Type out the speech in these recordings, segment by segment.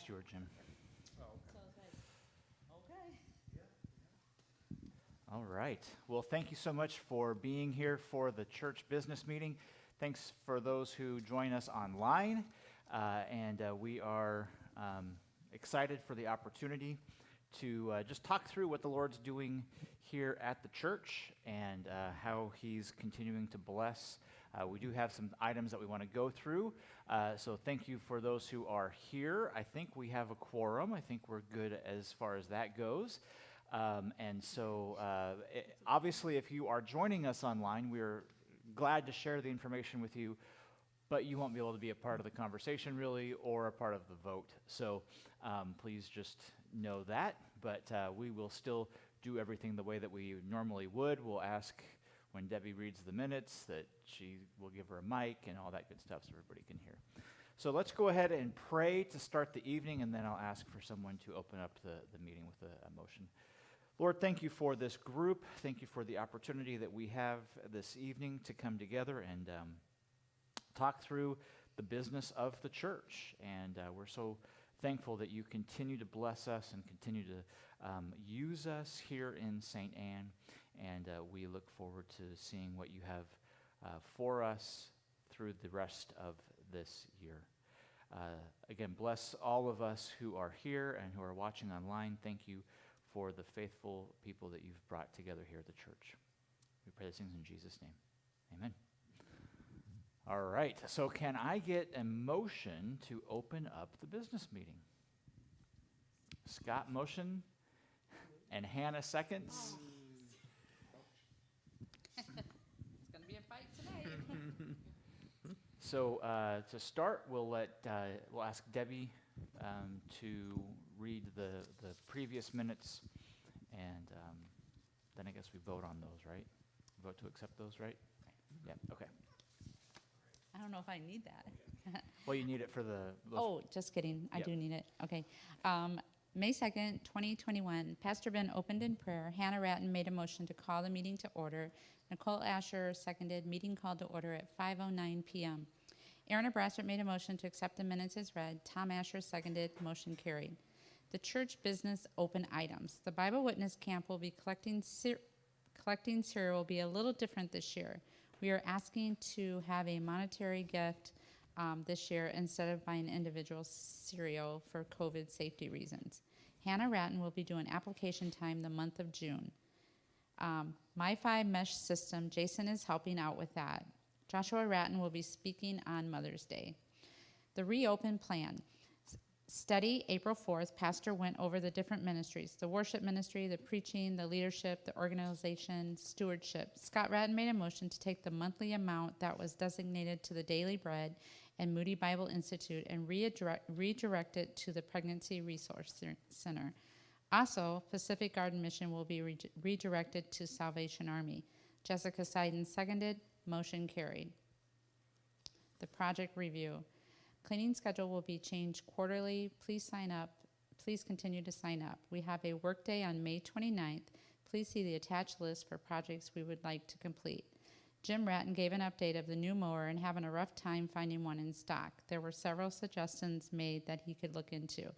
Stewart, Jim. All right. Well, thank you so much for being here for the church business meeting. Thanks for those who join us online. We are excited for the opportunity to just talk through what the Lord's doing here at the church and how He's continuing to bless. We do have some items that we want to go through. So thank you for those who are here. I think we have a quorum. I think we're good as far as that goes. Obviously, if you are joining us online, we're glad to share the information with you, but you won't be able to be a part of the conversation, really, or a part of the vote. So please just know that, but we will still do everything the way that we normally would. We'll ask when Debbie reads the minutes that she will give her a mic and all that good stuff so everybody can hear. So let's go ahead and pray to start the evening, and then I'll ask for someone to open up the meeting with a motion. Lord, thank you for this group. Thank you for the opportunity that we have this evening to come together and talk through the business of the church. And we're so thankful that you continue to bless us and continue to use us here in St. Anne. And we look forward to seeing what you have for us through the rest of this year. Again, bless all of us who are here and who are watching online. Thank you for the faithful people that you've brought together here at the church. We pray these things in Jesus' name. Amen. All right, so can I get a motion to open up the business meeting? Scott motion, and Hannah seconds. It's going to be a fight tonight. So to start, we'll ask Debbie to read the previous minutes, and then I guess we vote on those, right? Vote to accept those, right? Yeah, okay. I don't know if I need that. Well, you need it for the... Oh, just kidding. I Yep. do need it. Okay. May 2nd, 2021, Pastor Ben opened in prayer. Hannah Ratton made a motion to call the meeting to order. Nicole Asher seconded. Meeting called to order at 5:09 p.m. Aaron Brassert made a motion to accept the minutes as read. Tom Asher seconded. Motion carried. The church business open items. The Bible Witness Camp will be collecting cereal will be a little different this year. We are asking to have a monetary gift this year instead of buying individual cereal for COVID safety reasons. Hannah Ratton will be doing application time the month of June. My5 Mesh System, Jason is helping out with that. Joshua Ratton will be speaking on Mother's Day. The reopen plan. Study April 4th, Pastor went over the different ministries, the worship ministry, the preaching, the leadership, the organization, stewardship. Scott Ratton made a motion to take the monthly amount that was designated to the Daily Bread and Moody Bible Institute and redirect it to the Pregnancy Resource Center. Also, Pacific Garden Mission will be redirected to Salvation Army. Jessica Seiden seconded. Motion carried. The project review. Cleaning schedule will be changed quarterly. Please sign up. Please continue to sign up. We have a work day on May 29th. Please see the attached list for projects we would like to complete. Jim Ratton gave an update of the new mower and having a rough time finding one in stock. There were several suggestions made that he could look into.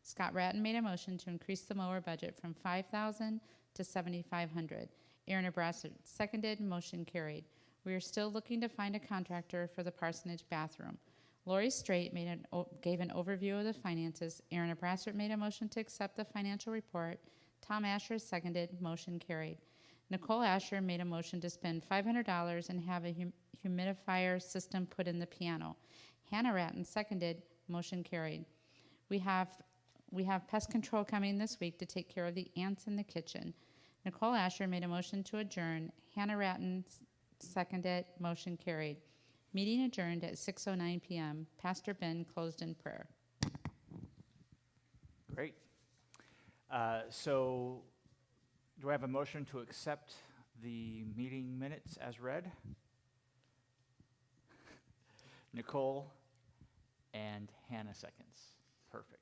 Scott Ratton made a motion to increase the mower budget from $5,000 to $7,500. Aaron Abrassett seconded. Motion carried. We are still looking to find a contractor for the parsonage bathroom. Lori Straight gave an overview of the finances. Aaron Abrassert made a motion to accept the financial report. Tom Asher seconded. Motion carried. Nicole Asher made a motion to spend $500 and have a humidifier system put in the piano. Hannah Ratton seconded. Motion carried. We have pest control coming this week to take care of the ants in the kitchen. Nicole Asher made a motion to adjourn. Hannah Ratton seconded. Motion carried. Meeting adjourned at 6:09 p.m. Pastor Ben closed in prayer. Great. So do I have a motion to accept the meeting minutes as read? Nicole and Hannah seconds. Perfect.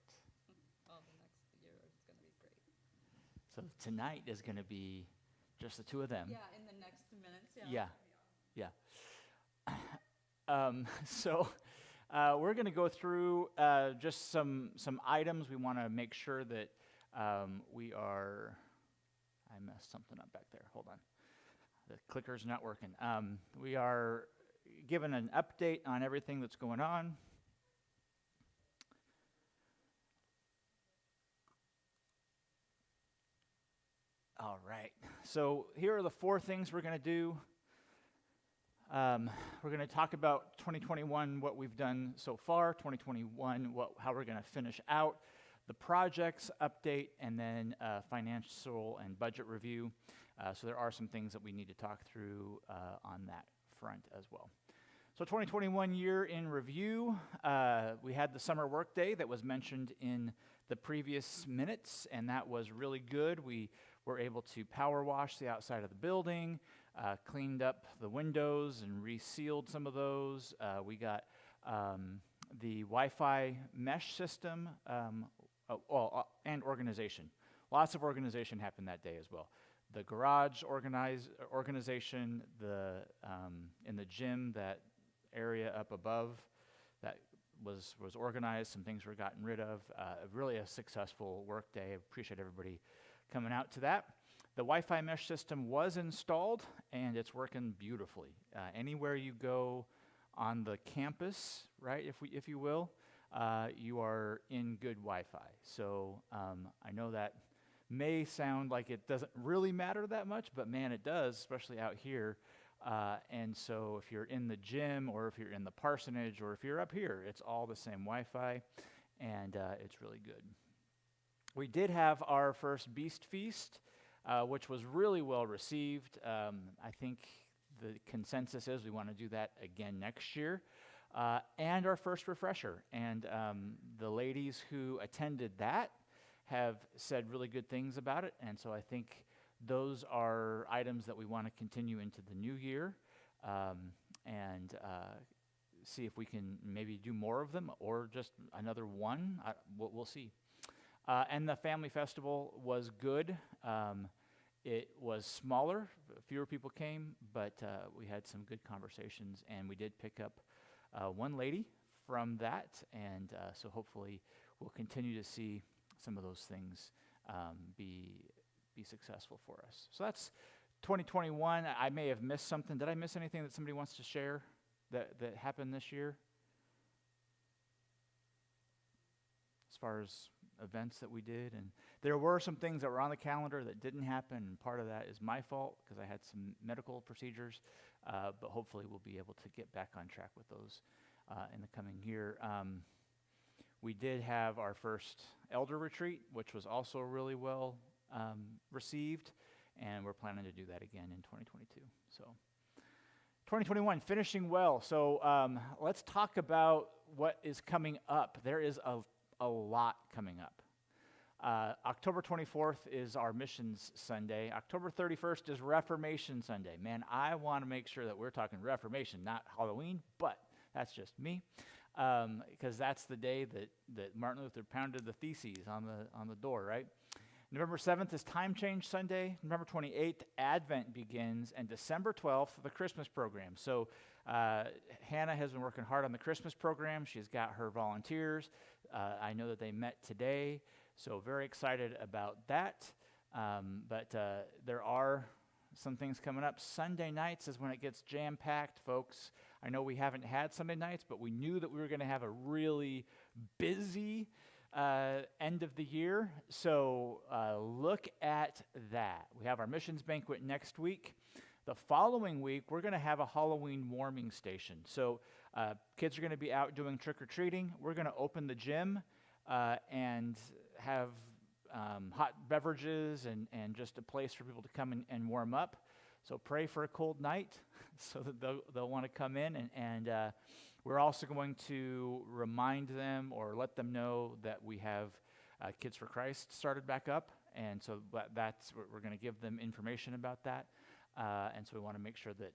Oh, the next year is going to be great. So tonight is going to be just the two of them. Yeah, in the next minutes, Yeah. We're going to go through just some items. We want to make sure that we are. I messed something up back there. Hold on. The clicker's not working. We are given an update on everything that's going on. All right. So here are the 4 things we're going to do. We're going to talk about 2021, what we've done so far, 2021, how we're going to finish out, the projects update, and then financial and budget review. So there are some things that we need to talk through on that front as well. So 2021 year in review, we had the summer workday that was mentioned in the previous minutes, and that was really good. We were able to power wash the outside of the building, cleaned up the windows and resealed some of those. We got the Wi-Fi mesh system and organization. Lots of organization happened that day as well. The garage organization, in the gym, that area up above, that was organized. Some things were gotten rid of. Really a successful work day. I appreciate everybody coming out to that. The Wi-Fi mesh system was installed, and it's working beautifully. Anywhere you go on the campus, right, if you will, you are in good Wi-Fi. So I know that may sound like it doesn't really matter that much, but man, it does, especially out here. And so if you're in the gym, or if you're in the parsonage, or if you're up here, it's all the same Wi-Fi, and it's really good. We did have our first Beast Feast, which was really well received. I think the consensus is we want to do that again next year. And our first refresher. And the ladies who attended that have said really good things about it. And so I think those are items that we want to continue into the new year, and see if we can maybe do more of them, or just another one. We'll see. And the family festival was good. It was smaller, fewer people came, but we had some good conversations, and we did pick up one lady from that, and so hopefully we'll continue to see some of those things be successful for us. So that's 2021. I may have missed something. Did I miss anything that somebody wants to share that happened this year? As far as events that we did, and there were some things that were on the calendar that didn't happen, and part of that is my fault because I had some medical procedures, but hopefully we'll be able to get back on track with those in the coming year. We did have our first elder retreat, which was also really well received, and we're planning to do that again in 2022. So 2021, finishing well. So let's talk about what is coming up. There is a lot coming up. October 24th is our Missions Sunday. October 31st is Reformation Sunday. Man, I want to make sure that we're talking Reformation, not Halloween, but that's just me, because that's the day that Martin Luther pounded the theses on the door, right? November 7th is Time Change Sunday. November 28th, Advent begins, and December 12th, the Christmas program. So Hannah has been working hard on the Christmas program. She's got her volunteers. I know that they met today, so very excited about that. But there are some things coming up. Sunday nights is when it gets jam-packed, folks. I know we haven't had Sunday nights, but we knew that we were going to have a really busy end of the year. So look at that. We have our missions banquet next week. The following week, we're going to have a Halloween warming station. So kids are going to be out doing trick-or-treating. We're going to open the gym and have hot beverages and just a place for people to come and warm up. So pray for a cold night so that they'll want to come in. And we're also going to remind them or let them know that we have Kids for Christ started back up. And so we're going to give them information about that. And so we want to make sure that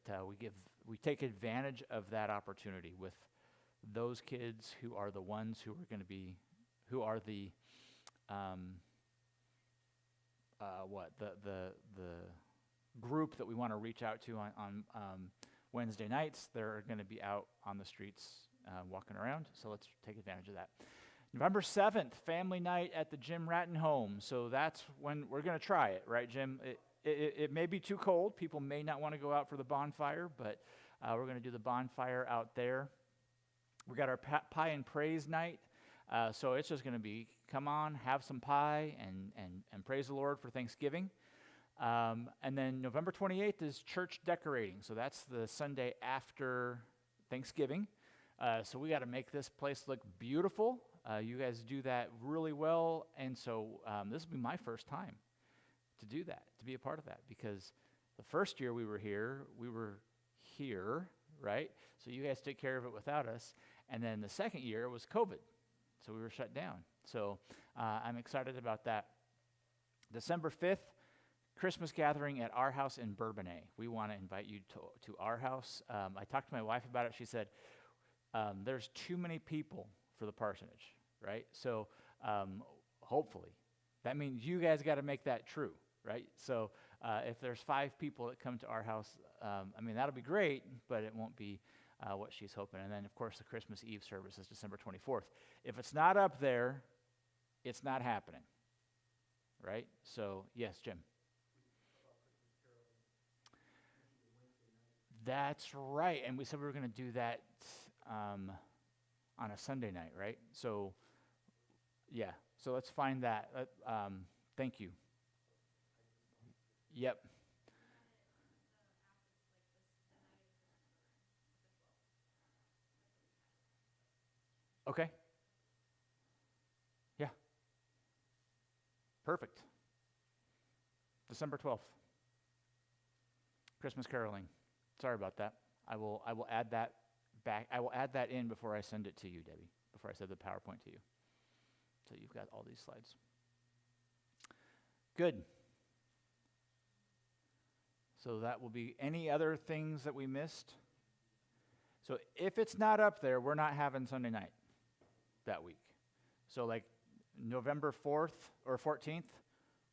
we take advantage of that opportunity with those kids who are the ones who are the group that we want to reach out to on Wednesday nights. They're going to be out on the streets walking around, so let's take advantage of that. November 7th, family night at the Jim Ratton home. So that's when we're going to try it, right, Jim? It may be too cold. People may not want to go out for the bonfire, but we're going to do the bonfire out there. We got our pie and praise night. So it's just going to be, come on, have some pie and praise the Lord for Thanksgiving. And then November 28th is church decorating. So that's the Sunday after Thanksgiving. So we got to make this place look beautiful. You guys do that really well. And so this will be my first time to do that, to be a part of that. Because the first year we were here, right? So you guys took care of it without us. And then the second year was COVID. So we were shut down. So I'm excited about that. December 5th, Christmas gathering at our house in Bourbonnais. We want to invite you to our house. I talked to my wife about it. She said, there's too many people for the parsonage, right? So hopefully, that means you guys got to make that true, right? So if there's 5 people that come to our house, that'll be great, but it won't be what she's hoping. And then, of course, the Christmas Eve service is December 24th. If it's not up there, it's not happening, right? So, yes, Jim. That's right, and we said we were going to do that on a Sunday night, right? So, yeah, so let's find that. Thank you. Yep. Okay. Yeah. Perfect. December 12th. Christmas caroling. Sorry about that. I will add that back. I will add that in before I send it to you, Debbie, before I send the PowerPoint to you. So you've got all these slides. Good. So that will be any other things that we missed. So if it's not up there, we're not having Sunday night that week. So like November 4th or 14th,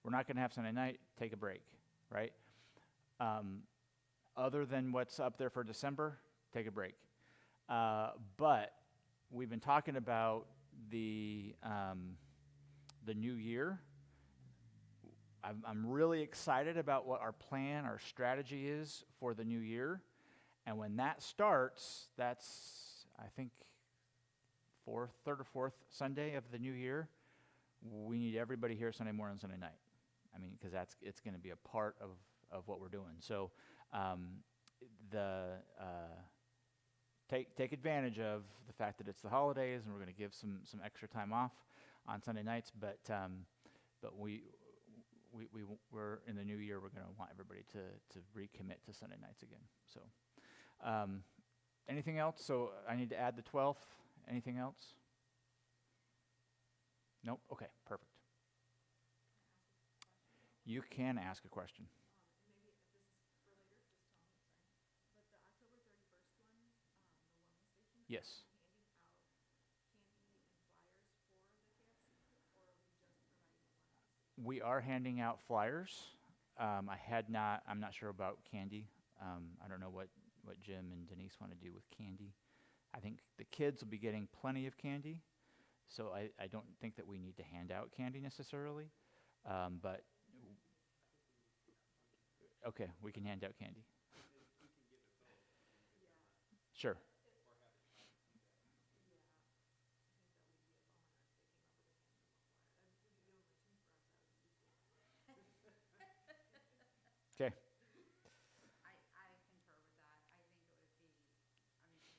we're not going to have Sunday night. Take a break, right? Other than what's up there for December, take a break. But we've been talking about the new year. I'm really excited about what our plan, our strategy is for the new year. And when that starts, that's, I think, third or fourth Sunday of the new year. We need everybody here Sunday morning, Sunday night. Because it's going to be a part of what we're doing. So take advantage of the fact that it's the holidays, and we're going to give some extra time off on Sunday nights. But we're in the new year. We're going to want everybody to recommit to Sunday nights again. So anything else? So I need to add the 12th. Anything else? Nope. Okay. Perfect. You can ask a question. Yes. We are handing out flyers. I'm not sure about candy. I don't know what Jim and Denise want to do with candy. I think the kids will be getting plenty of candy, so I don't think that we need to hand out candy necessarily. But okay, we can hand out candy. Sure. Okay. I concur with that. I think it would be,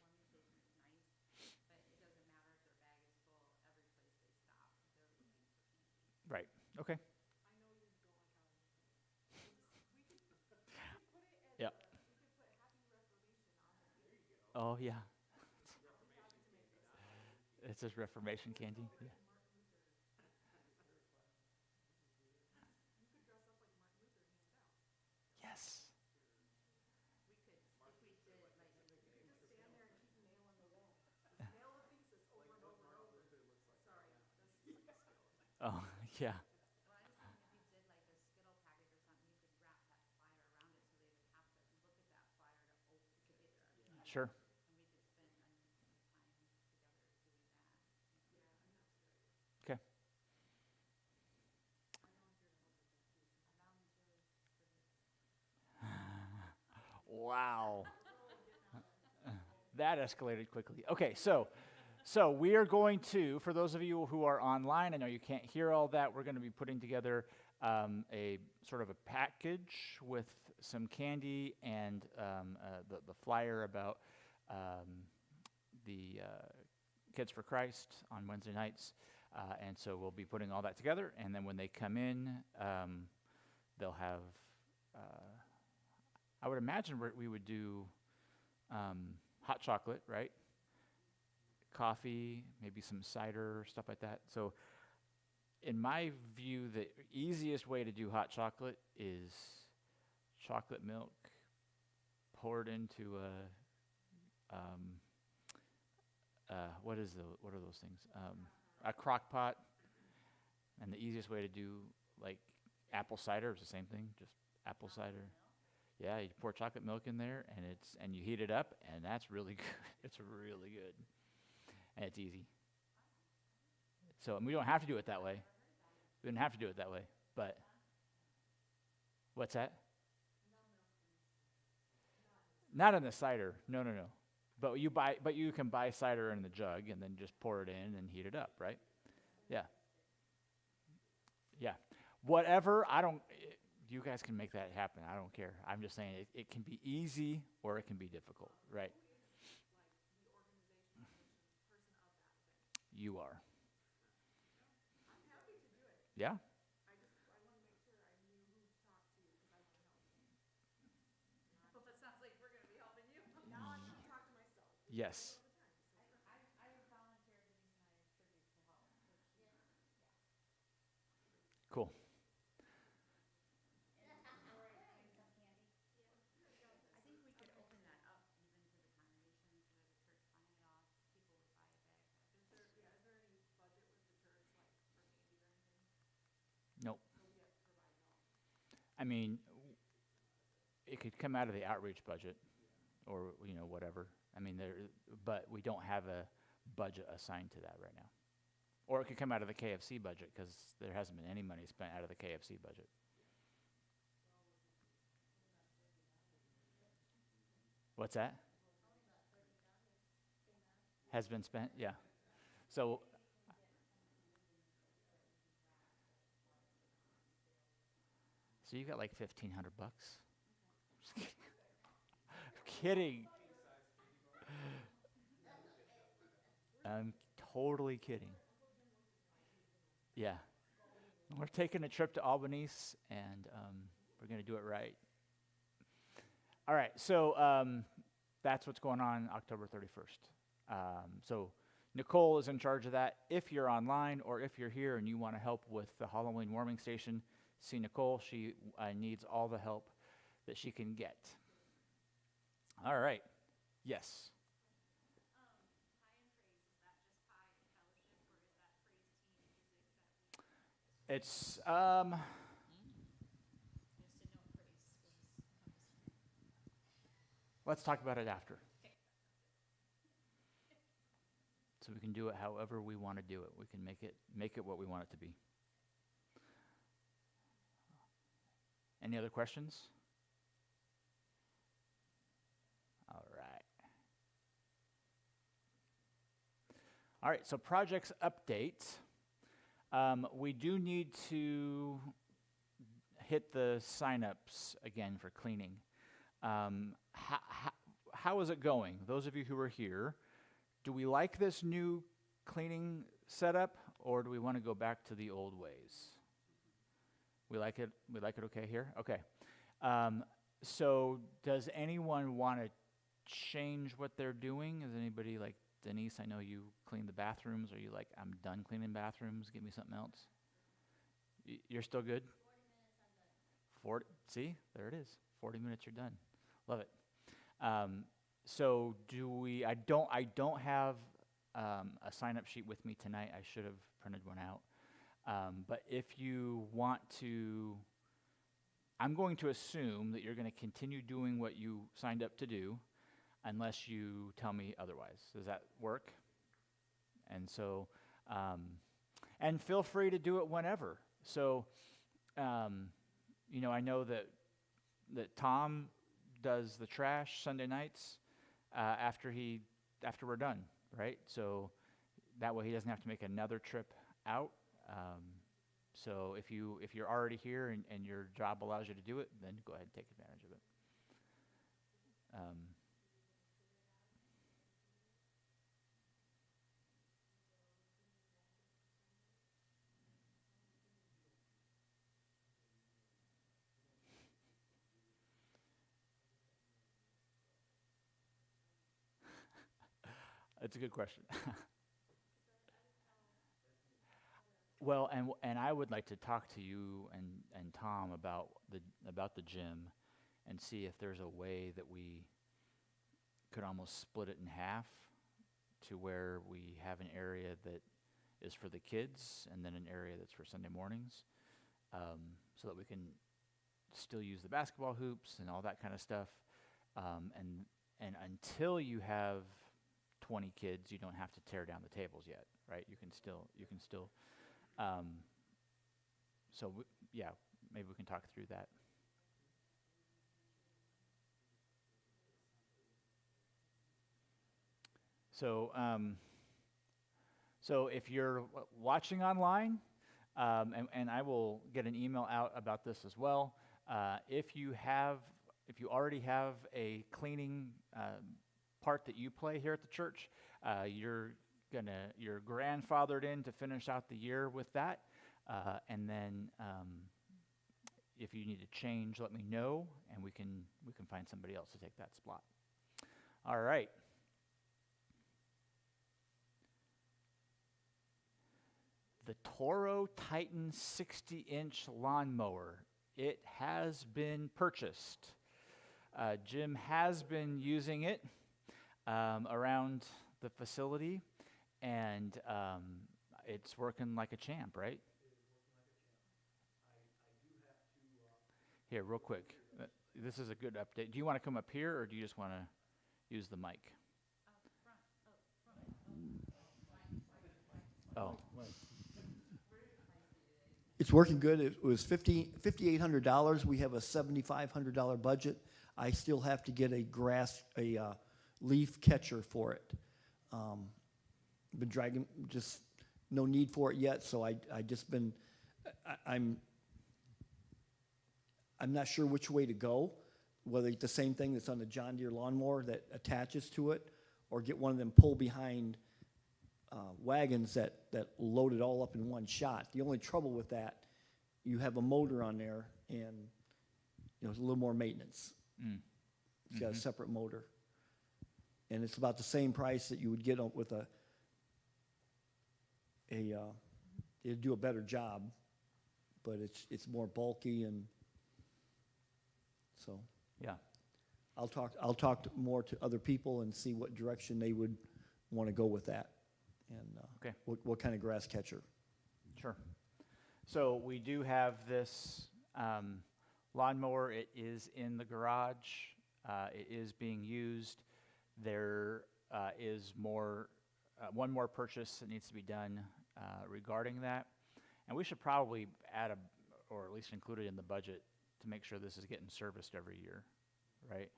one station is nice, but it doesn't matter if their bag is full, every place they stop, they're looking for candy. Right. Okay. Yeah. Oh yeah. It's just Reformation candy. Yeah. Yes. Oh yeah. Well, I was thinking if you did like a Skittle packet or something, you could wrap that flyer around it so they would have to look at that flyer to get Sure. and we could spend time. Wow. That escalated quickly. Okay, so we are going to, for those of you who are online, I know you can't hear all that, we're going to be putting together a sort of a package with some candy and the flyer about the Kids for Christ on Wednesday nights. And so we'll be putting all that together, and then when they come in, they'll have, I would imagine we would do hot chocolate, right? Coffee, maybe some cider, stuff like that. So in my view, the easiest way to do hot chocolate is chocolate milk poured into what are those things? A crock pot. And the easiest way to do like apple cider is the same thing, just apple cider. Yeah, you pour chocolate milk in there, and you heat it up, and that's really good. It's really good, and it's easy. So, and we don't have to do it that way. We don't have to do it that way. But what's that? Not in the cider. No. But you can buy cider in the jug, and then just pour it in and heat it up, right? Yeah. Yeah. Whatever. You guys can make that happen. I don't care. I'm just saying it can be easy or it can be difficult, right? You are. Yeah? Yes. Cool. Nope. I mean, it could come out of the outreach budget or, whatever. I mean, but we don't have a budget assigned to that right now. Or it could come out of the KFC budget because there hasn't been any money spent out of the KFC budget. What's that? Has been spent? Yeah. So you got like $1,500. Just kidding. I'm totally kidding. Yeah. We're taking a trip to Albanese, and we're going to do it right. All right, so that's what's going on October 31st. So Nicole is in charge of that. If you're online or if you're here and you want to help with the Halloween warming station, see Nicole. She needs all the help that she can get. All right. Yes. It's let's talk about it after. So we can do it however we want to do it. We can make it what we want it to be. Any other questions? All right. All right, so projects update. We do need to hit the signups again for cleaning. How is it going? Those of you who are here, do we like this new cleaning setup, or do we want to go back to the old ways? We like it. We like it okay here? Okay. So does anyone want to change what they're doing? Is anybody like Denise? I know you clean the bathrooms. Are you like, I'm done cleaning bathrooms, give me something else? You're still good? 40. See, there it is. 40 minutes, you're done. Love it. So do we? I don't have a sign-up sheet with me tonight. I should have printed one out. But if you want to, I'm going to assume that you're going to continue doing what you signed up to do, unless you tell me otherwise. Does that work? And so, and feel free to do it whenever. So, I know that Tom does the trash Sunday nights after we're done, right? So that way he doesn't have to make another trip out. So if you're already here and your job allows you to do it, then go ahead and take advantage of it. That's a good question. Well, and I would like to talk to you and Tom about the gym and see if there's a way that we could almost split it in half to where we have an area that is for the kids and then an area that's for Sunday mornings, so that we can still use the basketball hoops and all that kind of stuff. And until you have 20 kids, you don't have to tear down the tables yet, right? You can still. So yeah, maybe we can talk through that. So so if you're watching online, and I will get an email out about this as well. If you already have a cleaning part that you play here at the church, you're grandfathered in to finish out the year with that, and then if you need to change, let me know, and we can find somebody else to take that spot. All right. The Toro Titan 60-inch lawnmower. It has been purchased. Jim has been using it around the facility, and it's working like a champ, right? Here, real quick. This is a good update. Do you want to come up here, or do you just want to use the mic? Oh. It's working good. It was $5,800. We have a $7,500 budget. I still have to get a leaf catcher for it. Been dragging, just no need for it yet. So I'm not sure which way to go. Whether it's the same thing that's on the John Deere lawnmower that attaches to it, or get one of them pull behind wagons that load it all up in one shot. The only trouble with that, you have a motor on there, and it's a little more maintenance. It's got a separate motor, and it's about the same price that you would get with it'd do a better job, but it's more bulky, and so Yeah. I'll talk more to other people and see what direction they would want to go with that. And Okay. what kind of grass catcher. Sure. So we do have this lawnmower. It is in the garage. It is being used. There is one more purchase that needs to be done regarding that. And we should probably add or at least include it in the budget to make sure this is getting serviced every year, right?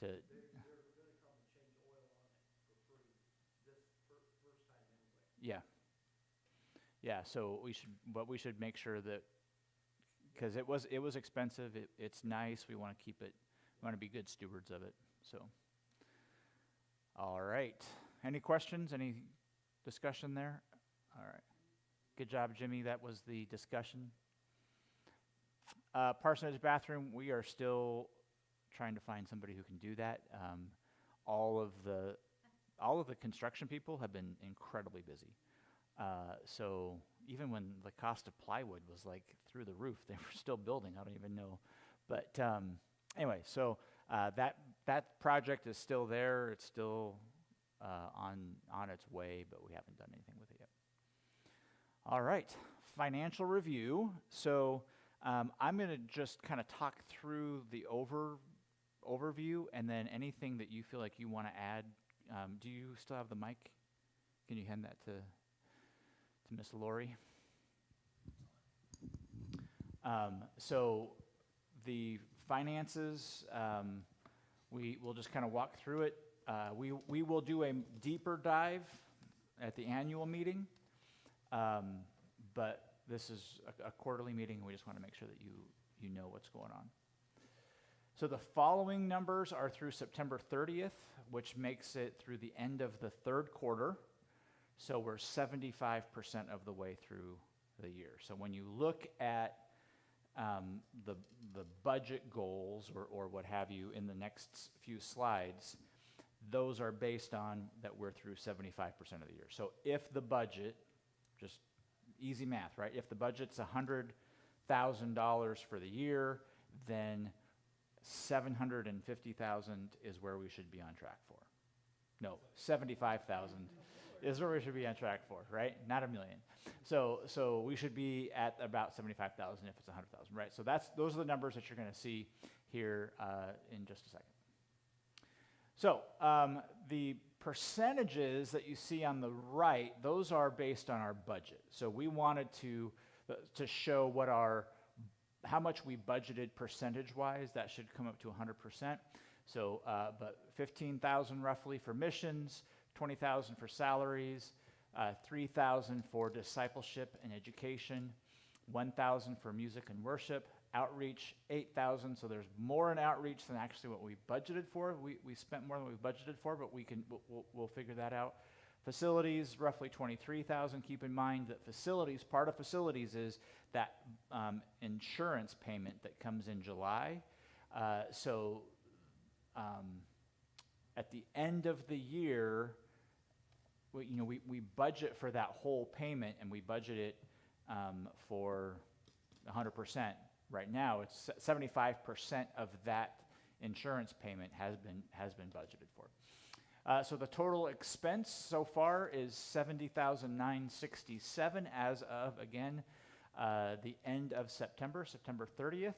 They're going to come and change oil on it for free this first time anyway. Yeah. So we should make sure that, because it was expensive. It's nice. We want to keep it. We want to be good stewards of it. So, all right. Any questions? Any discussion there? All right. Good job, Jimmy. That was the discussion. Parsonage bathroom. We are still trying to find somebody who can do that. All of the construction people have been incredibly busy. So even when the cost of plywood was like through the roof, they were still building. I don't even know. But anyway, so that project is still there. It's still on its way, but we haven't done anything with it yet. All right, financial review. So I'm going to just kind of talk through the overview, and then anything that you feel like you want to add. Do you still have the mic? Can you hand that to Miss Lori? So the finances, We will just kind of walk through it. We will do a deeper dive at the annual meeting, but this is a quarterly meeting, and we just want to make sure that you know what's going on. So the following numbers are through September 30th, which makes it through the end of the third quarter. So we're 75% of the way through the year. So when you look at the budget goals or what have you in the next few slides, those are based on that we're through 75% of the year. So if the budget, just easy math, right? If the budget's $100,000 for the year, then $750,000 is where we should be on track for. No, $75,000 is where we should be on track for, right? Not $1 million. So we should be at about $75,000 if it's $100,000, right? So those are the numbers that you're going to see here in just a second. So the percentages that you see on the right, those are based on our budget. So we wanted to show how much we budgeted percentage-wise. That should come up to 100%. So, but 15,000 roughly for missions, 20,000 for salaries, 3,000 for discipleship and education, 1,000 for music and worship, outreach 8,000. So there's more in outreach than actually what we budgeted for. We spent more than we budgeted for, but we'll figure that out. Facilities, roughly 23,000. Keep in mind that part of facilities is that insurance payment that comes in July. So at the end of the year, we budget for that whole payment, and we budget it for 100%. Right now, it's 75% of that insurance payment has been budgeted for. So the total expense so far is $70,967 as of, again, the end of September 30th.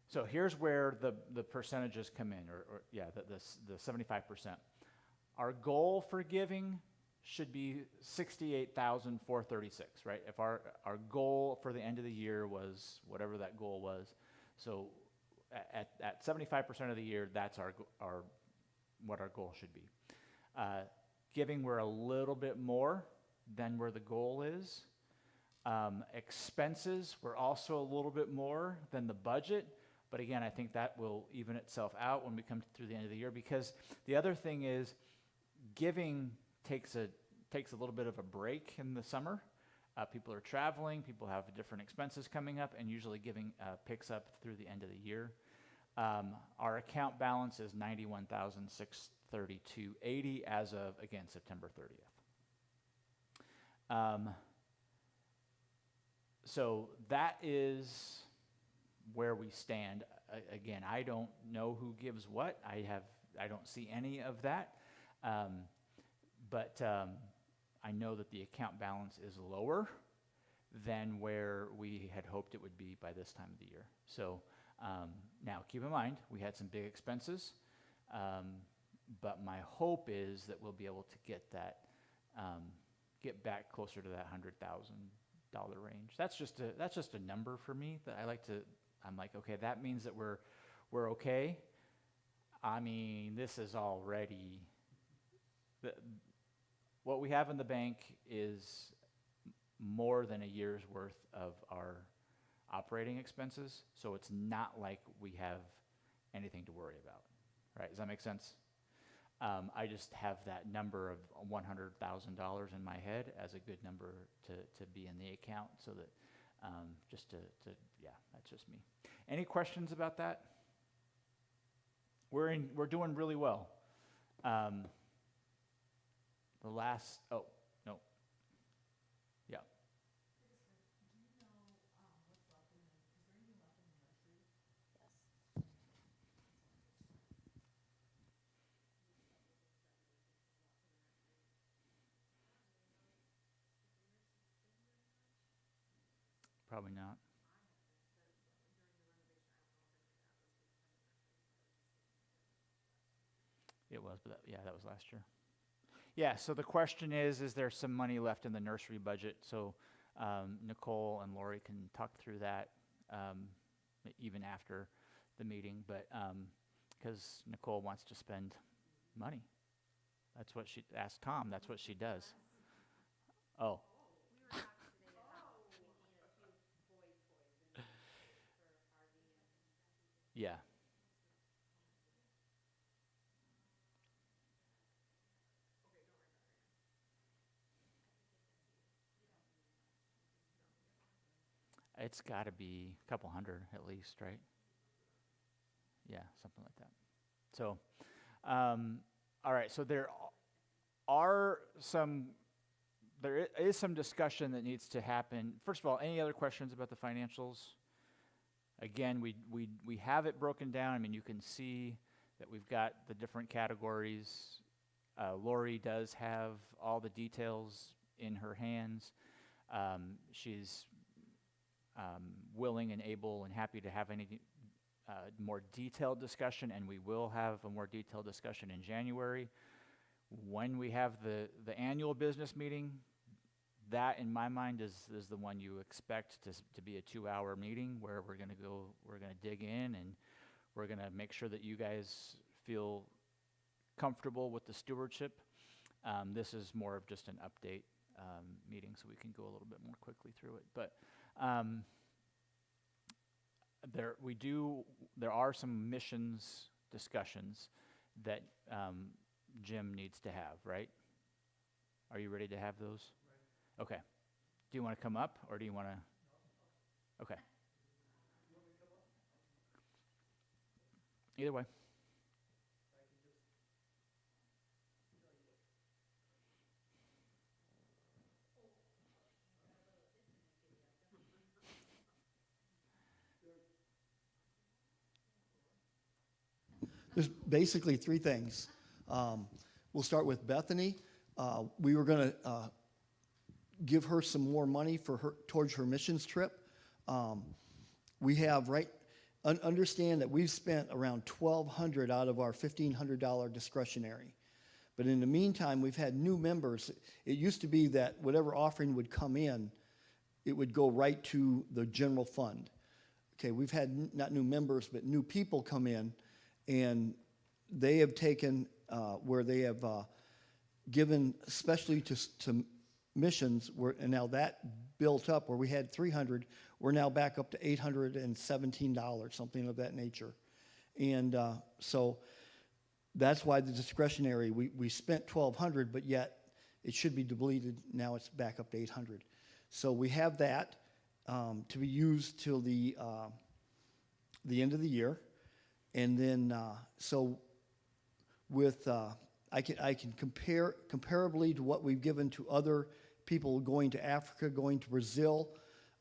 So here's where the percentages come in, the 75%. Our goal for giving should be $68,436, right? If our goal for the end of the year was whatever that goal was, so at 75% of the year, that's what our goal should be. Giving, we're a little bit more than where the goal is. Expenses, we're also a little bit more than the budget, but again, I think that will even itself out when we come through the end of the year, because the other thing is giving takes a little bit of a break in the summer. People are traveling, people have different expenses coming up, and usually giving picks up through the end of the year. Our account balance is $91,632.80 as of, again, September 30th. So that is where we stand. Again, I don't know who gives what. I don't see any of that. But I know that the account balance is lower than where we had hoped it would be by this time of the year. So now keep in mind, we had some big expenses, but my hope is that we'll be able to get get back closer to that $100,000 range. That's just a number for me that I'm like, okay, that means that we're okay. I mean, this is already what we have in the bank is more than a year's worth of our operating expenses, so it's not like we have anything to worry about, right? Does that make sense? I just have that number of $100,000 in my head as a good number to be in the account, so that that's just me. Any questions about that? We're doing really well. Probably not. It was, but that was last year. Yeah, so the question is there some money left in the nursery budget? So Nicole and Lori can talk through that even after the meeting, but, because Nicole wants to spend money. That's what she, asked Tom, that's what she does. Oh. Yeah. It's got to be a couple hundred at least, right? Yeah, something like that. So, all right. So are some, is some discussion that needs to happen. First of all, any other questions about the financials? Again, we have it broken down. I mean, you can see that we've got the different categories. Lori does have all the details in her hands. She's willing and able and happy to have any more detailed discussion, and we will have a more detailed discussion in January. When we have the annual business meeting, that in my mind is the one you expect to be a 2-hour meeting where we're going to dig in, and we're going to make sure that you guys feel comfortable with the stewardship. This is more of just an update meeting, so we can go a little bit more quickly through it. But there are some missions discussions that Jim needs to have, right? Are you ready to have those? Right. Okay. Do you want to come up, or do you want to? Okay. Either way. There's basically three things. We'll start with Bethany. We were going to give her some more money towards her missions trip. We have understand that we've spent around $1,200 out of our $1,500 discretionary. But in the meantime, we've had new members. It used to be that whatever offering would come in, it would go right to the general fund. Okay, we've had not new members, but new people come in, and they have taken where they have given, especially to missions, and now that built up where we had 300, we're now back up to $817, something of that nature. And so that's why the discretionary, we spent $1,200, but yet it should be depleted. Now it's back up to $800. So we have that to be used till the end of the year. And then, so with, I can compare comparably to what we've given to other people going to Africa, going to Brazil.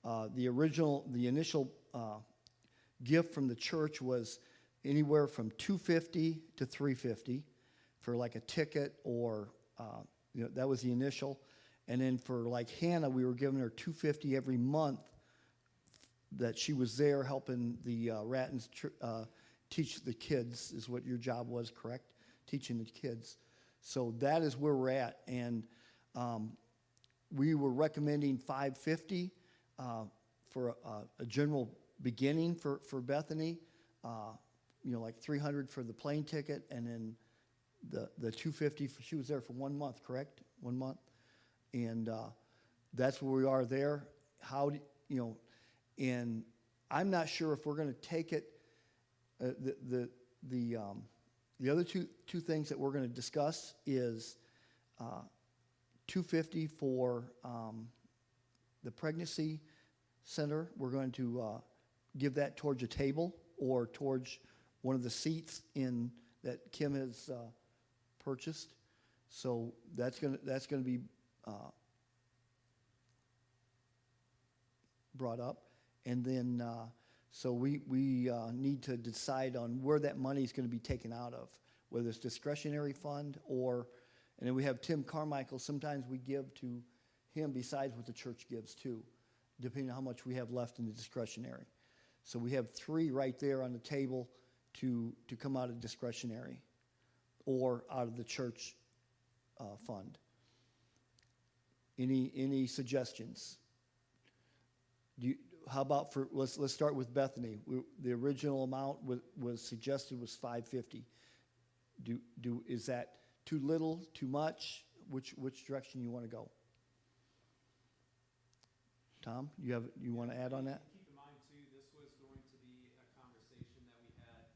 The initial gift from the church was anywhere from $250 to $350 for like a ticket, or that was the initial. And then for like Hannah, we were giving her $250 every month that she was there helping the Rattans teach the kids, is what your job was, correct? Teaching the kids. So that is where we're at. And we were recommending $550 for a general beginning for Bethany. Like $300 for the plane ticket, and then the $250 she was there for 1 month, correct? 1 month. And that's where we are there. And I'm not sure if we're going to take it. The other two things that we're going to discuss is $250 for the pregnancy center. We're going to give that towards a table or towards one of the seats that Kim has purchased. So that's going to be brought up. And then so we need to decide on where that money is going to be taken out of, whether it's discretionary fund and then we have Tim Carmichael. Sometimes we give to him besides what the church gives too, depending on how much we have left in the discretionary. So we have three right there on the table to come out of discretionary or out of the church fund. Any suggestions? how about for, let's start with Bethany. The original amount was suggested was 550. Is that too little, too much? Which direction you want to go? Tom, you want to add on that? Keep in mind too, this was going to be a conversation that we had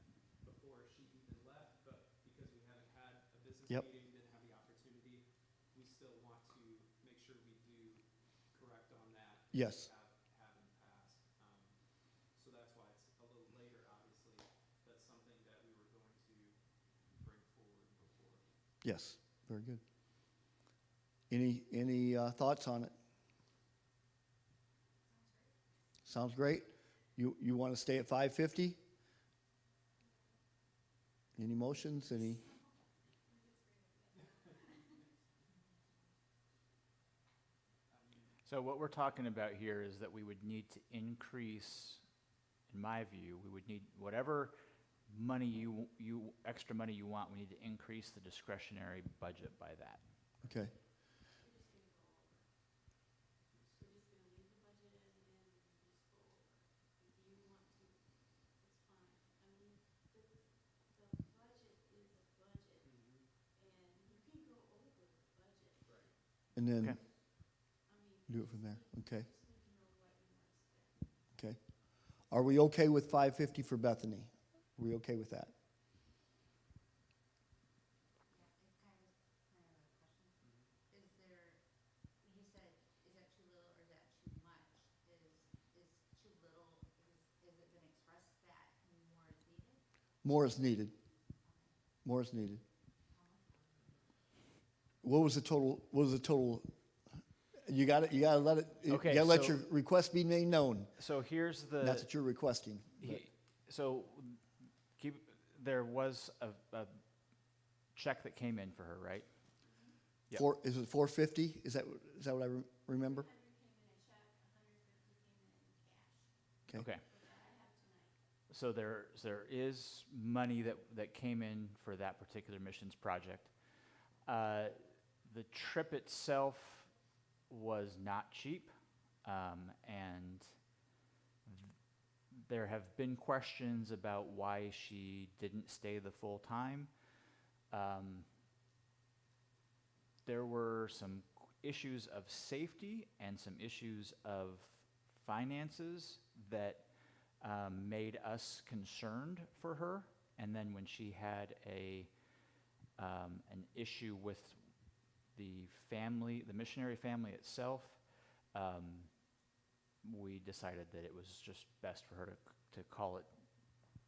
before she even left, but because we haven't had a business Yep. meeting, didn't have the opportunity, we still want to make sure we do correct on that. Yes. Have in the past. So that's why it's a little later, obviously. That's something that we were going to bring forward before. Yes, very good. Any thoughts on it? Sounds great. You want to stay at 550? Any motions? Any? So what we're talking about here is that we would need to increase, in my view, we would need whatever money extra money you want, we need to increase the discretionary budget by that. Okay. And then Okay. do it from there. Okay. Okay. Are we okay with 550 for Bethany? Are we okay with that? Is there, you said, is that too little or is that too much? Is too little, is it been expressed that more is needed? More is needed. More is needed. What was the total? You got it. You got to let it. Okay, You got to let so- your request be made known. So here's the. Not that you're requesting. but- So there was a check that came in for her, right? Yep. Is it 450? Is that what I remember? Okay. So there is money that came in for that particular missions project. The trip itself was not cheap, and there have been questions about why she didn't stay the full time. There were some issues of safety and some issues of finances that made us concerned for her. And then when she had an issue with the family, the missionary family itself, we decided that it was just best for her to call it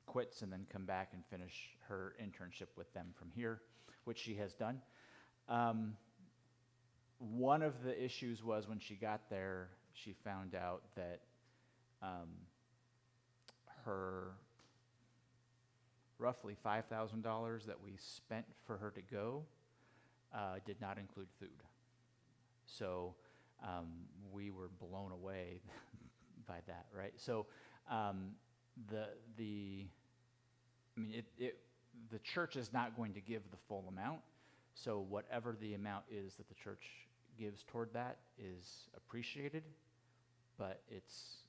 quits and then come back and finish her internship with them from here, which she has done. One of the issues was when she got there, she found out that her roughly $5,000 that we spent for her to go did not include food. So we were blown away by that, right? So the church is not going to give the full amount. So whatever the amount is that the church gives toward that is appreciated, but it's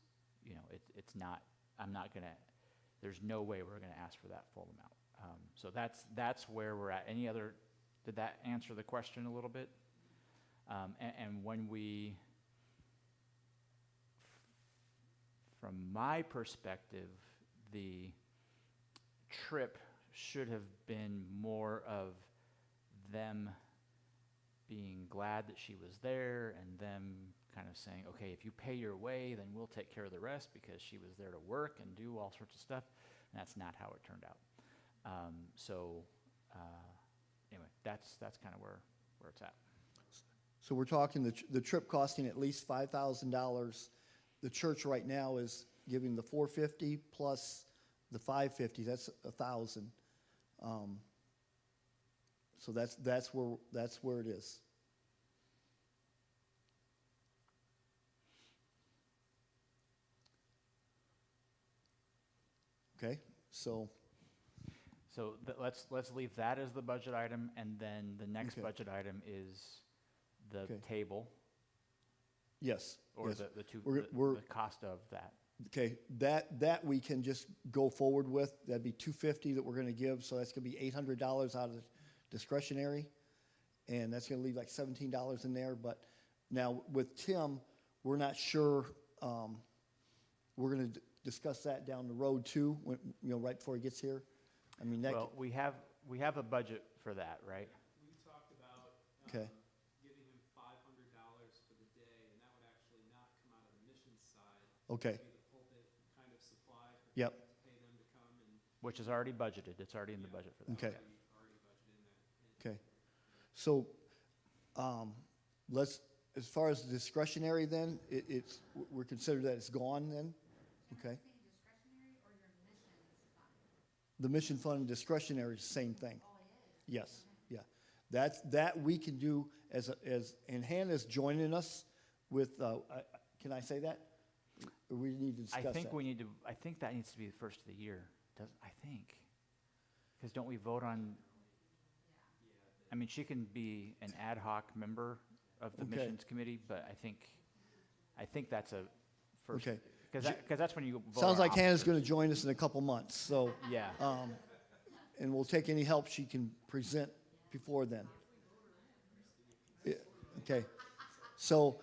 not. I'm not gonna. There's no way we're gonna ask for that full amount. So that's where we're at. Any other? Did that answer the question a little bit? And when we, from my perspective, the trip should have been more of them being glad that she was there and them kind of saying, okay, if you pay your way, then we'll take care of the rest because she was there to work and do all sorts of stuff. And that's not how it turned out. Anyway, that's kind of where it's at. So we're talking the trip costing at least $5,000. The church right now is giving the 450 plus the 550. That's 1,000. So that's where it is. Okay, so Let's leave that as the budget item, and then the next Okay. budget item is the Okay. table, yes, or yes. the We're- cost of that. Okay, that we can just go forward with. That'd be $250 that we're gonna give, so that's gonna be $800 out of discretionary. And that's gonna leave like $17 in there, but now with Tim, we're not sure, we're gonna discuss that down the road too, when, right before he gets here. I mean, that, Well, we have a budget for that, right? We talked about, okay, giving him $500 for the day, and that would actually not come out of the missions side. okay, It'd be the pulpit kind of supply for Yep. him to pay them to come and. Which is already budgeted. It's already in the budget for that. okay, Already budgeted in that. okay. So, let's, as far as discretionary then, we're considered that it's gone then? Okay. The mission fund and discretionary is the same thing. Yes, yeah. That we can do and Hannah's joining us with, can I say that? Or we need to discuss that? I think that needs to be the first of the year, I think. Because don't we vote on, I mean, she can be an ad hoc member of the Okay. missions committee, but I think that's a first. Okay. Because that's when you vote Sounds on like Hannah's officers. gonna join us in a couple months, so, Yeah. and we'll take any help she can present before then. Yeah, okay, so.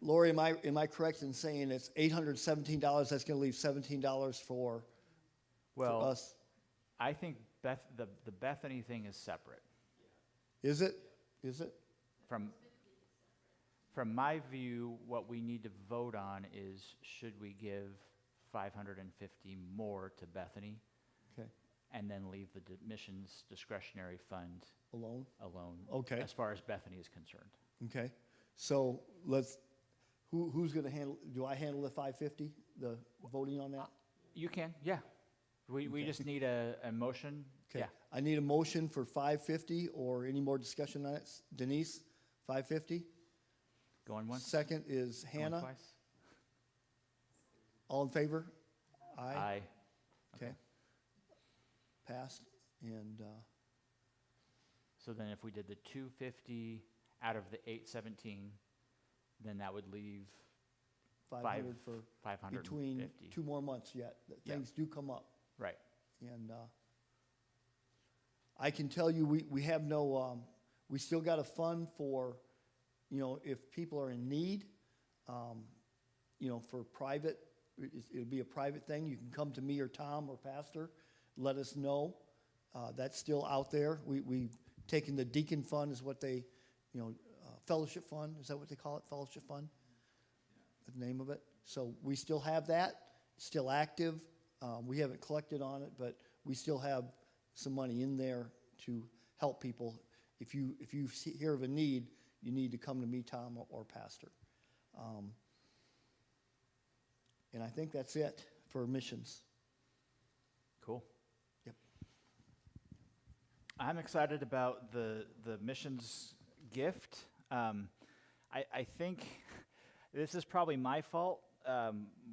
Lori, am I correct in saying it's $817, that's gonna leave $17 for Well, us? I think the Bethany thing is separate. Is it? Is it? From my view, what we need to vote on is, should we give 550 more to Bethany Okay, and then leave the missions discretionary fund alone? alone? Okay. As far as Bethany is concerned. Okay, so who's gonna handle, do I handle the 550, the voting on that? You can, yeah. We just need a motion. Okay, Yeah. I need a motion for 550, or any more discussion on it? Denise, 550? Going once? Second is going Hannah. twice? All in favor? Aye. Okay. Passed, and, So then if we did the 250 out of the 817, then that would leave 500 for, between 550. 2 more months yet. Yeah. Things do come up. Right. And I can tell you, we have no, we still got a fund for, if people are in need, for private, it'll be a private thing. You can come to me or Tom or Pastor, let us know. That's still out there. We've taken the deacon fund is what they, fellowship fund, is that what they call it? Fellowship fund? The name of it. So we still have that, still active. We haven't collected on it, but we still have some money in there to help people. If you hear of a need, you need to come to me, Tom, or Pastor. And I think that's it for missions. Cool. Yep. I'm excited about the missions gift. I think this is probably my fault.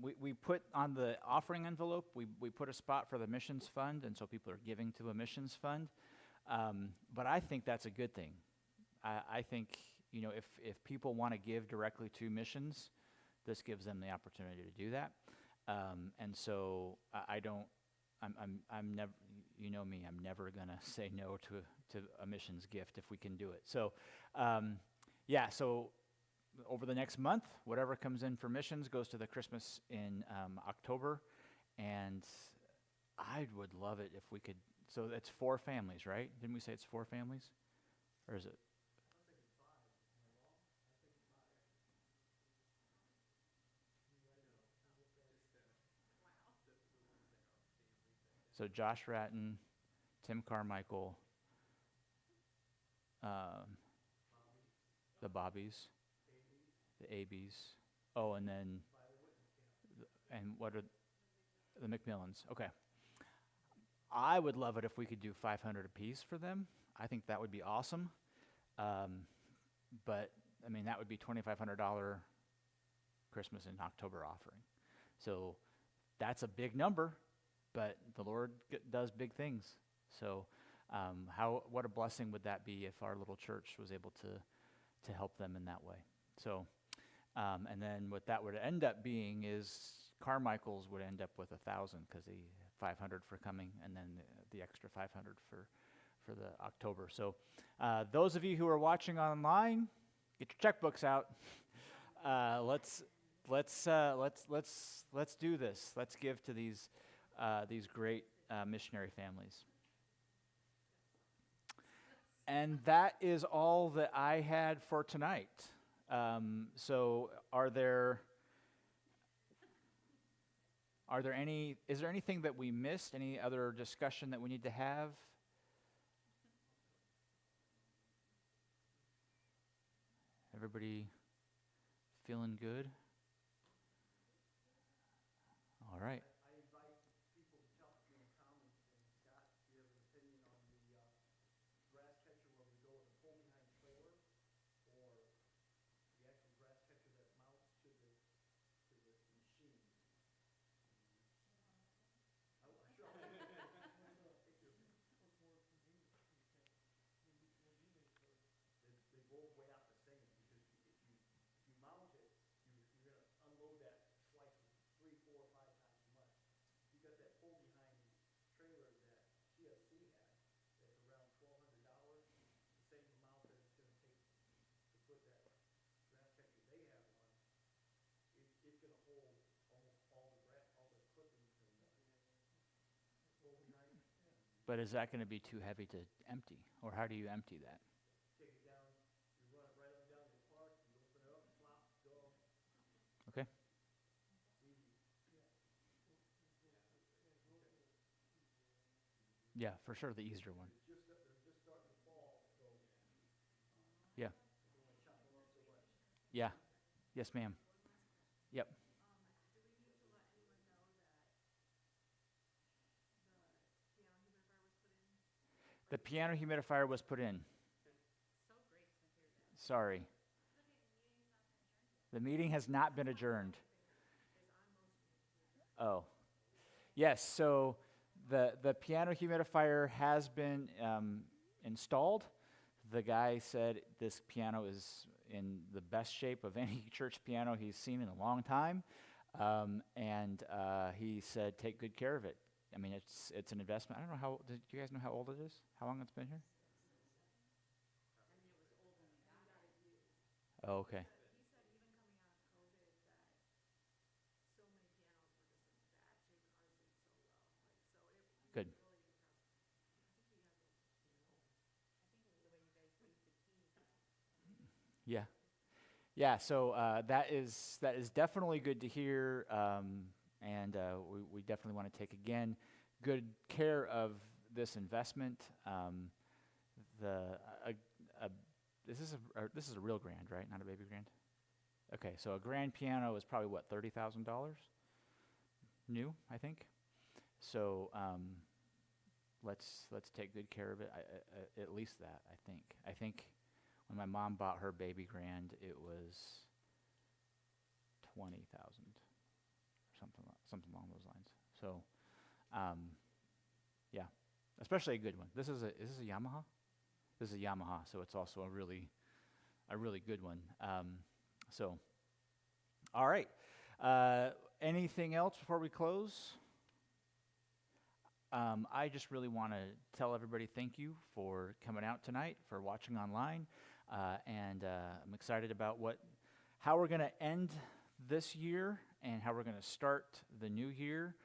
We put on the offering envelope, we put a spot for the missions fund, and so people are giving to a missions fund. But I think that's a good thing. I think, if people want to give directly to missions, this gives them the opportunity to do that. And so I'm never, you know me, I'm never gonna say no to a missions gift if we can do it. So, so over the next month, whatever comes in for missions goes to the Christmas in October, and I would love it if we could. So it's 4 families, right? Didn't we say it's 4 families, or is it? So Josh Ratton, Tim Carmichael, the Bobbies, the Abies. Oh, and then, and what are the McMillans? Okay. I would love it if we could do 500 apiece for them. I think that would be awesome. But I mean, that would be $2,500 Christmas in October offering. So that's a big number, but the Lord does big things. So what a blessing would that be if our little church was able to help them in that way. So And then what that would end up being is Carmichael's would end up with 1,000 because the 500 for coming, and then the extra 500 for the October. So those of you who are watching online, get your checkbooks out. Let's do this. Let's give to these great missionary families. And that is all that I had for tonight. So is there anything that we missed? Any other discussion that we need to have? Everybody feeling good? All right. I invite people to tell me in the comments, and Scott, do you have an opinion on the grass catcher where we go with a pull behind trailer, or the actual grass catcher that mounts to the machine? They both weigh out the same, because if you mount it, you're gonna unload that slice of 3, 4, 5 times as much. You got that pull behind trailer that CSC had, that's around $1,200, the same amount that it's gonna take to put that grass catcher they have on. It's gonna hold almost all the clippings and the pull behind. But is that going to be too heavy to empty, or how do you empty that? Take it down, you run it right up and down the park, you open it up, flop, go. Okay. Yeah, for sure, the easier one. They're just starting to fall, so Yeah. you don't wanna chop them up so much. Yeah. Yes, ma'am. Yep. The piano humidifier was put in. Sorry. The meeting has not been adjourned. Oh. Yes, so the piano humidifier has been installed. The guy said this piano is in the best shape of any church piano he's seen in a long time. And he said, take good care of it. I mean, it's an investment. I don't know do you guys know how old it is? How long it's been here? Oh, okay. Good. Yeah. Yeah, so that is definitely good to hear, and we definitely want to take, again, good care of this investment. This is a real grand, right? Not a baby grand? Okay, so a grand piano is probably, what, $30,000? New, I think. So let's take good care of it, at least that, I think. I think when my mom bought her baby grand, it was $20,000, something along those lines. So, yeah, especially a good one. Is this a Yamaha? This is a Yamaha, so it's also a really good one. So, all right. Anything else before we close? I just really want to tell everybody thank you for coming out tonight, for watching online, and I'm excited about how we're going to end this year and how we're going to start the new year.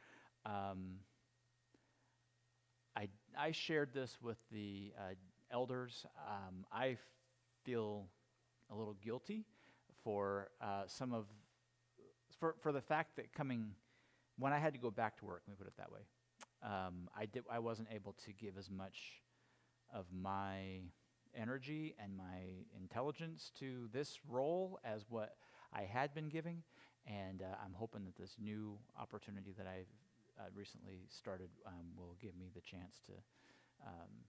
I shared this with the elders. I feel a little guilty for for the fact that when I had to go back to work, let me put it that way. I wasn't able to give as much of my energy and my intelligence to this role as what I had been giving, and I'm hoping that this new opportunity that I've recently started will give me the chance to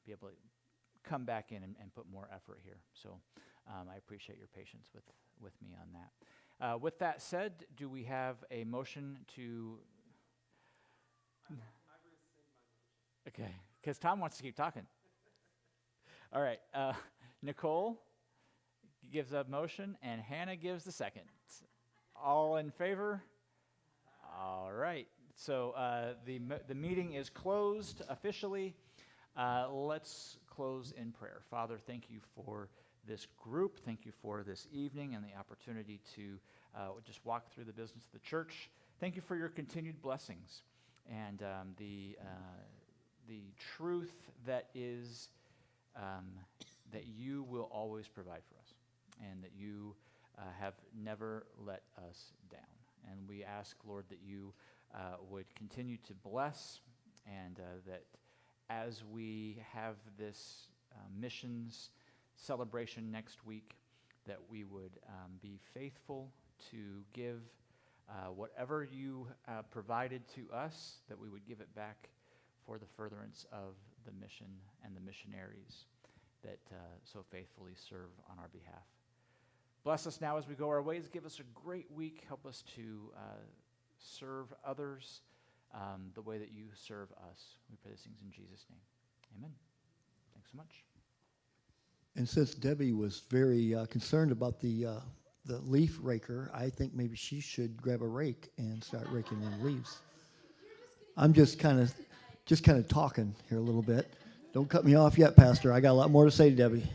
be able to come back in and put more effort here. So I appreciate your patience with me on that. With that said, do we have a motion to... Okay, because Tom wants to keep talking. All right, Nicole gives a motion, and Hannah gives the second. All in favor? All right. So the meeting is closed officially. Let's close in prayer. Father, thank you for this group. Thank you for this evening and the opportunity to just walk through the business of the church. Thank you for your continued blessings and the truth that is that you will always provide for us and that you have never let us down. And we ask, Lord, that you would continue to bless and that as we have this missions celebration next week, that we would be faithful to give whatever you provided to us, that we would give it back for the furtherance of the mission and the missionaries that so faithfully serve on our behalf. Bless us now as we go our ways. Give us a great week. Help us to serve others the way that you serve us. We pray these things in Jesus' name. Amen. Thanks so much. And since Debbie was very concerned about the leaf raker, I think maybe she should grab a rake and start raking in leaves. I'm just kind of talking here a little bit. Don't cut me off yet, Pastor. I got a lot more to say to Debbie.